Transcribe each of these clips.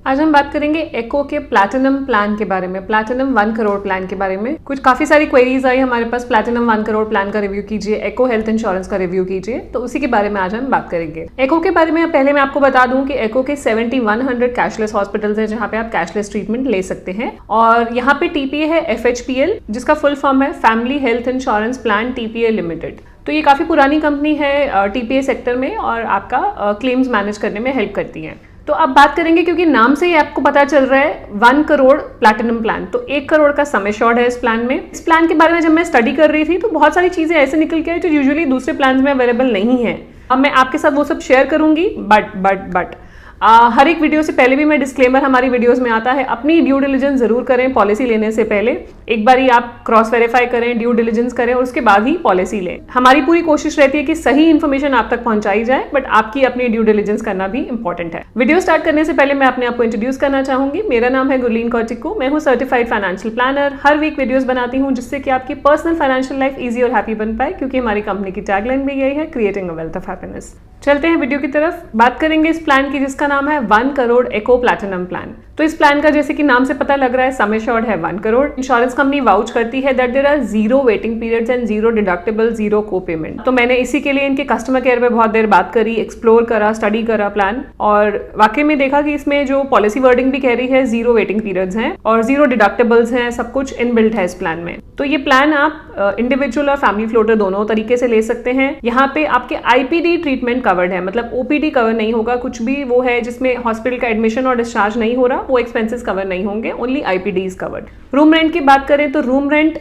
आज हम बात करेंगे एको के प्लैटिनम प्लान के बारे में, प्लैटिनम 1 करोड़ प्लान के बारे में। कुछ काफी सारी क्वेरीज आई हमारे पास, प्लैटिनम 1 करोड़ प्लान का रिव्यू कीजिए, एको हेल्थ इंश्योरेंस का रिव्यू कीजिए, तो उसी के बारे में आज हम बात करेंगे। एको के बारे में पहले मैं आपको बता दूं कि एको के 7100 कैशलेस हॉस्पिटल्स हैं जहां पे आप कैशलेस ट्रीटमेंट ले सकते हैं। और यहाँ पे टीपीए है FHPL, जिसका फुल फॉर्म है family health insurance plan TPA limited. तो ये काफी पुरानी कंपनी है टीपीए सेक्टर में और आपका क्लेम्स मैनेज करने में हेल्प करती है। तो अब बात करेंगे, क्योंकि नाम से ही आपको पता चल रहा है 1 करोड़ प्लैटिनम प्लान, तो 1 करोड़ का सम एश्योर्ड है इस प्लान में। इस प्लान के बारे में जब मैं स्टडी कर रही थी तो बहुत सारी चीजें ऐसे निकल के आई जो यूजुअली दूसरे प्लान में अवेलेबल नहीं है। अब मैं आपके साथ वो सब शेयर करूंगी, बट हर एक वीडियो से पहले भी मैं डिस्क्लेमर हमारी वीडियोस में आता है, अपनी ड्यू डिलिजेंस जरूर करें पॉलिसी लेने से पहले। एक बार आप क्रॉस वेरीफाई करें, ड्यू डिलिजेंस करें और उसके बाद ही पॉलिसी लें। हमारी पूरी कोशिश रहती है कि सही इन्फॉर्मेशन आप तक पहुंचाई जाए, बट आपकी अपनी ड्यू डिलिजेंस करना भी इंपॉर्टेंट है। वीडियो स्टार्ट करने से पहले मैं अपने आपको इंट्रोड्यूस करना चाहूंगी। मेरा नाम है गुरलीन कौटिको, मैं हूँ सर्टिफाइड फाइनेंशियल प्लानर। हर वीक वीडियोस बनाती हूँ जिससे कि आपकी पर्सनल फाइनेंशियल लाइफ ईजी और हैप्पी बन पाए, क्योंकि हमारी कंपनी की टैगलाइन भी यही है, creating a wealth of happiness. चलते हैं वीडियो की तरफ। बात करेंगे इस प्लान की जिसका नाम है 1 करोड़ एको प्लैटिनम प्लान। तो इस प्लान का जैसे कि नाम से पता लग रहा है सम एश्योर्ड है 1 करोड़। इंश्योरेंस कंपनी वाउच करती है that there are 0 waiting periods and 0 deductible, 0 को पेमेंट। तो मैंने इसी के लिए इनके कस्टमर केयर पे बहुत देर बात करी, एक्सप्लोर करा, स्टडी करा प्लान, और वाकई में देखा कि इसमें जो पॉलिसी वर्डिंग भी कह रही है 0 वेटिंग पीरियड्स हैं और 0 डिडक्टेबल्स हैं, सब कुछ इनबिल्ट है इस प्लान में। तो ये प्लान आप इंडिविजुअल और फैमिली फ्लोटर दोनों तरीके से ले सकते हैं। यहाँ पे आपके आईपीडी ट्रीटमेंट कवर्ड है, मतलब ओपीडी कवर नहीं होगा, कुछ भी वो है जिसमें हॉस्पिटल का एडमिशन और डिस्चार्ज नहीं हो रहा, वो एक्सपेंसेस कवर नहीं होंगे, only IPD is covered. Room rent की बात करें तो रूम रेंट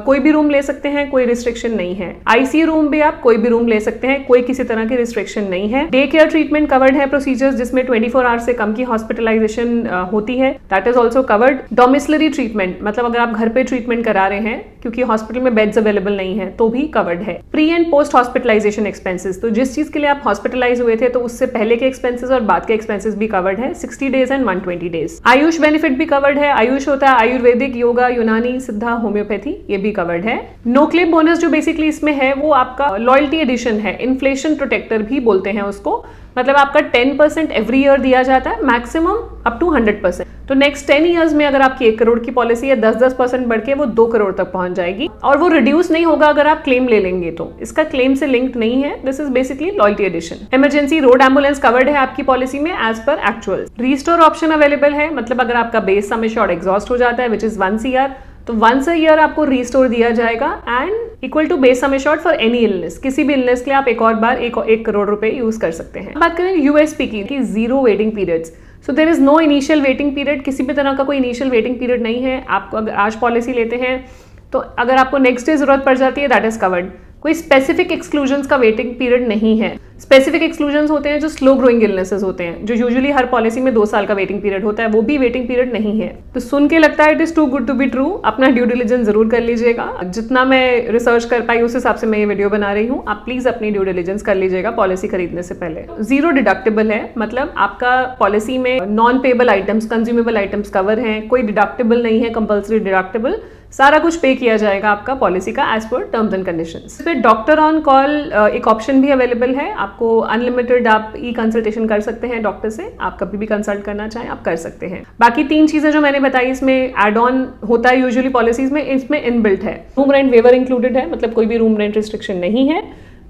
कोई भी रूम ले सकते हैं, कोई रिस्ट्रिक्शन नहीं है। आईसीयू रूम भी आप कोई भी रूम ले सकते हैं, कोई किसी तरह की रिस्ट्रिक्शन नहीं है। डे केयर ट्रीटमेंट कवर्ड है, प्रोसीजर्स जिसमें 24 आवर्स से कम की हॉस्पिटलाइजेशन होती है, that is also covered. Domiciliary treatment, मतलब अगर आप घर पे ट्रीटमेंट करा रहे हैं क्योंकि हॉस्पिटल में बेड्स अवेलेबल नहीं है, तो भी कवर्ड है। Pre and post hospitalisation expenses, तो जिस चीज के लिए आप हॉस्पिटलाइज हुए थे तो उससे पहले के एक्सपेंसेस और बाद के एक्सपेंसेस भी कवर्ड है, 60 days and 120 days. Ayush benefit भी कवर्ड है। आयुष होता है आयुर्वेदिक, योगा, यूनानी, सिद्धा, होम्योपैथी, ये भी कवर्ड है। नो क्लेम बोनस जो बेसिकली इसमें है वो आपका लॉयल्टी एडिशन है, इन्फ्लेशन प्रोटेक्टर भी बोलते हैं उसको, मतलब आपका 10% एवरी ईयर दिया जाता है, मैक्सिमम अप टू 100%। तो नेक्स्ट 10 ईयर्स में अगर आपकी 1 करोड़ की पॉलिसी है, 10% बढ़ के वो 2 करोड़ तक पहुंच जाएगी, और वो रिड्यूस नहीं होगा अगर आप क्लेम ले लेंगे तो। इसका क्लेम से लिंक नहीं है, this is basically loyalty addition. Emergency road ambulance covered है आपकी पॉलिसी में as per actual. Restore option available है, मतलब अगर आपका बेस सम एश्योर्ड एग्जॉस्ट हो जाता है विच इज 1 CR, तो 1 ईयर आपको रीस्टोर दिया जाएगा and equal to base sum assured for any illness. किसी भी इलनेस के लिए आप एक और बार 1 करोड़ रुपए यूज कर सकते हैं। बात करें यूएसपी की 0 waiting periods, so there is no initial waiting period, किसी भी तरह का कोई इनिशियल वेटिंग पीरियड नहीं है। आपको अगर आज पॉलिसी लेते हैं तो अगर आपको नेक्स्ट डे जरूरत पड़ जाती है, दैट इज कवर्ड। कोई स्पेसिफिक एक्सक्लूजन्स का वेटिंग पीरियड नहीं है। स्पेसिफिक एक्सक्लूजन्स होते हैं जो स्लो ग्रोइंग इलनेसेस होते हैं, जो यूजुअली हर पॉलिसी में 2 साल का वेटिंग पीरियड होता है, वो भी वेटिंग पीरियड नहीं है। तो सुन के लगता है it is too good to be true, अपना ड्यू डिलिजेंस जरूर कर लीजिएगा। जितना मैं रिसर्च कर पाई उस हिसाब से मैं ये वीडियो बना रही हूँ, आप प्लीज अपनी ड्यू डिलिजेंस कर लीजिएगा पॉलिसी खरीदने से पहले। 0 डिडक्टेबल है, मतलब आपका पॉलिसी में non payable items, consumable items cover हैं, कोई डिडक्टेबल नहीं है, कंपल्सरी डिडक्टेबल, सारा कुछ पे किया जाएगा आपका पॉलिसी का as per terms and conditions. फिर डॉक्टर ऑन कॉल एक ऑप्शन भी अवेलेबल है, आपको अनलिमिटेड आप ई कंसल्टेशन कर सकते हैं डॉक्टर से, आप कभी भी कंसल्ट करना चाहें आप कर सकते हैं। बाकी 3 चीजें जो मैंने बताई इसमें एड ऑन होता है यूजुअली पॉलिसीज में, इसमें इनबिल्ट है। रूम रेंट वेवर इंक्लूडेड है, मतलब कोई भी रूम रेंट रिस्ट्रिक्शन नहीं है।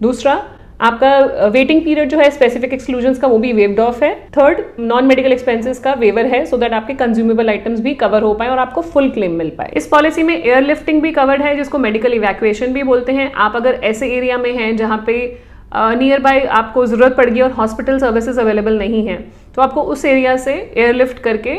दूसरा, आपका वेटिंग पीरियड जो है स्पेसिफिक एक्सक्लूजन्स का वो भी वेव्ड ऑफ है। थर्ड, नॉन मेडिकल एक्सपेंसेस का वेवर है, सो दैट आपके कंज्यूमेबल आइटम्स भी कवर हो पाए और आपको फुल क्लेम मिल पाए। इस पॉलिसी में एयर लिफ्टिंग भी कवर्ड है, जिसको मेडिकल इवैक्यूएशन भी बोलते हैं। आप अगर ऐसे एरिया में हैं जहाँ पे नियर बाय आपको जरूरत पड़ गई और हॉस्पिटल सर्विसेज अवेलेबल नहीं है, तो आपको उस एरिया से एयरलिफ्ट करके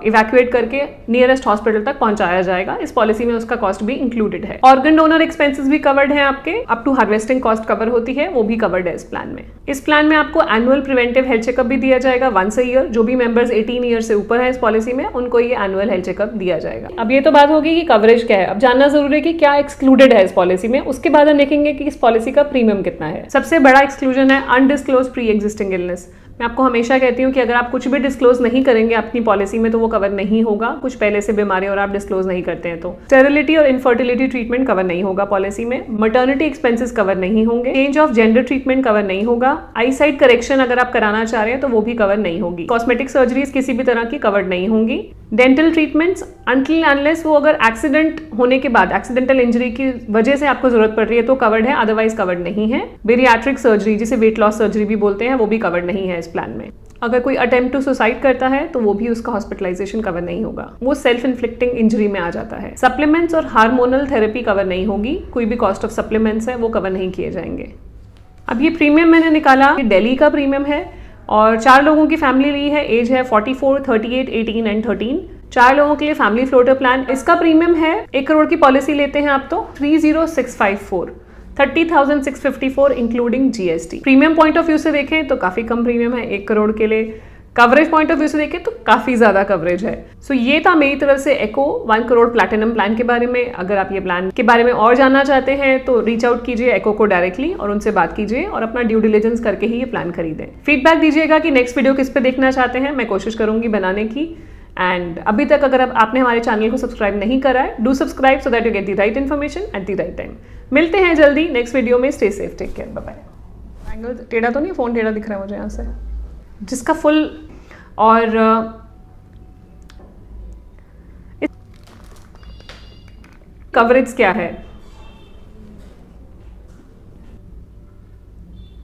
इवैक्यूएट करके नियरेस्ट हॉस्पिटल तक पहुंचाया जाएगा। इस पॉलिसी में उसका कॉस्ट भी इंक्लूडेड है। ऑर्गन डोनर एक्सपेंसेस भी कवर्ड है आपके, up to harvesting cost cover होती है, वो भी कवर्ड है इस प्लान में। इस प्लान में आपको एनुअल प्रिवेंटिव हेल्थ चेकअप भी दिया जाएगा 1 ईयर। जो भी मेंबर्स 18 ईयर से ऊपर है इस पॉलिसी में, उनको ये एनुअल हेल्थ चेकअप दिया जाएगा। अब ये तो बात होगी कि कवरेज क्या है, अब जानना जरूरी है कि क्या एक्सक्लूडेड है इस पॉलिसी में। उसके बाद हम देखेंगे कि इस पॉलिसी का प्रीमियम कितना है। सबसे बड़ा एक्सक्लूजन है अनडिस्क्लोज प्री एग्जिस्टिंग इलनेस, मैं आपको हमेशा कहती हूँ कि अगर आप कुछ भी डिस्क्लोज नहीं करेंगे अपनी पॉलिसी में तो वो कवर नहीं होगा। कुछ पहले से बीमारी और आप डिस्क्लोज नहीं करते हैं तो स्टेरिलिटी और इनफर्टिलिटी ट्रीटमेंट कवर नहीं होगा पॉलिसी में, मटर्निटी एक्सपेंसेस कवर नहीं होंगे, change of gender treatment cover नहीं होगा, आई साइट करेक्शन अगर आप कराना चाह रहे हैं तो वो भी कवर नहीं होगी, कॉस्मेटिक सर्जरीज किसी भी तरह की कवर नहीं होंगी, डेंटल ट्रीटमेंट्स अनटिल अनलेस वो अगर एक्सीडेंट होने के बाद एक्सीडेंटल इंजरी की वजह से आपको जरूरत पड़ रही है तो कवर्ड है, अदरवाइज कवर्ड नहीं है। बेरियाट्रिक सर्जरी जिसे वेट लॉस सर्जरी भी बोलते हैं वो भी कवर्ड नहीं है इस प्लान में। अगर कोई अटेम्प्ट टू सुसाइड करता है तो वो भी उसका हॉस्पिटलाइजेशन कवर नहीं होगा, वो सेल्फ इन्फ्लिक्टिंग इंजरी में आ जाता है। सप्लीमेंट्स और हार्मोनल थेरेपी कवर नहीं होगी, कोई भी कॉस्ट ऑफ सप्लीमेंट्स है वो कवर नहीं किए जाएंगे। अब ये प्रीमियम मैंने निकाला, दिल्ली का प्रीमियम है और 4 लोगों की फैमिली ली है, एज है 44, 38, 18 एंड 13। 4 लोगों के लिए फैमिली फ्लोटर प्लान, इसका प्रीमियम है 1 करोड़ की पॉलिसी लेते हैं आप तो 30,654, 30,654 including GST. Premium point of view से देखें तो काफी कम प्रीमियम है 1 करोड़ के लिए, कवरेज पॉइंट ऑफ व्यू से देखें तो काफी ज्यादा कवरेज है। सो ये था मेरी तरफ से एको 1 करोड़ प्लैटिनम प्लान के बारे में। अगर आप ये प्लान के बारे में और जानना चाहते हैं तो रीच आउट कीजिए एको को डायरेक्टली और उनसे बात कीजिए और अपना ड्यू डिलिजेंस करके ही ये प्लान खरीदें। फीडबैक दीजिएगा कि नेक्स्ट वीडियो किस पे देखना चाहते हैं, मैं कोशिश करूंगी बनाने की। एंड अभी तक अगर आपने हमारे चैनल को सब्सक्राइब नहीं करा है, do subscribe so that you get the right information at the right time. मिलते हैं जल्दी नेक्स्ट वीडियो में। Stay safe, take care, bye bye. Angle टेढ़ा तो नहीं, फोन टेढ़ा दिख रहा है मुझे यहाँ से, जिसका फुल और कवरेज क्या है।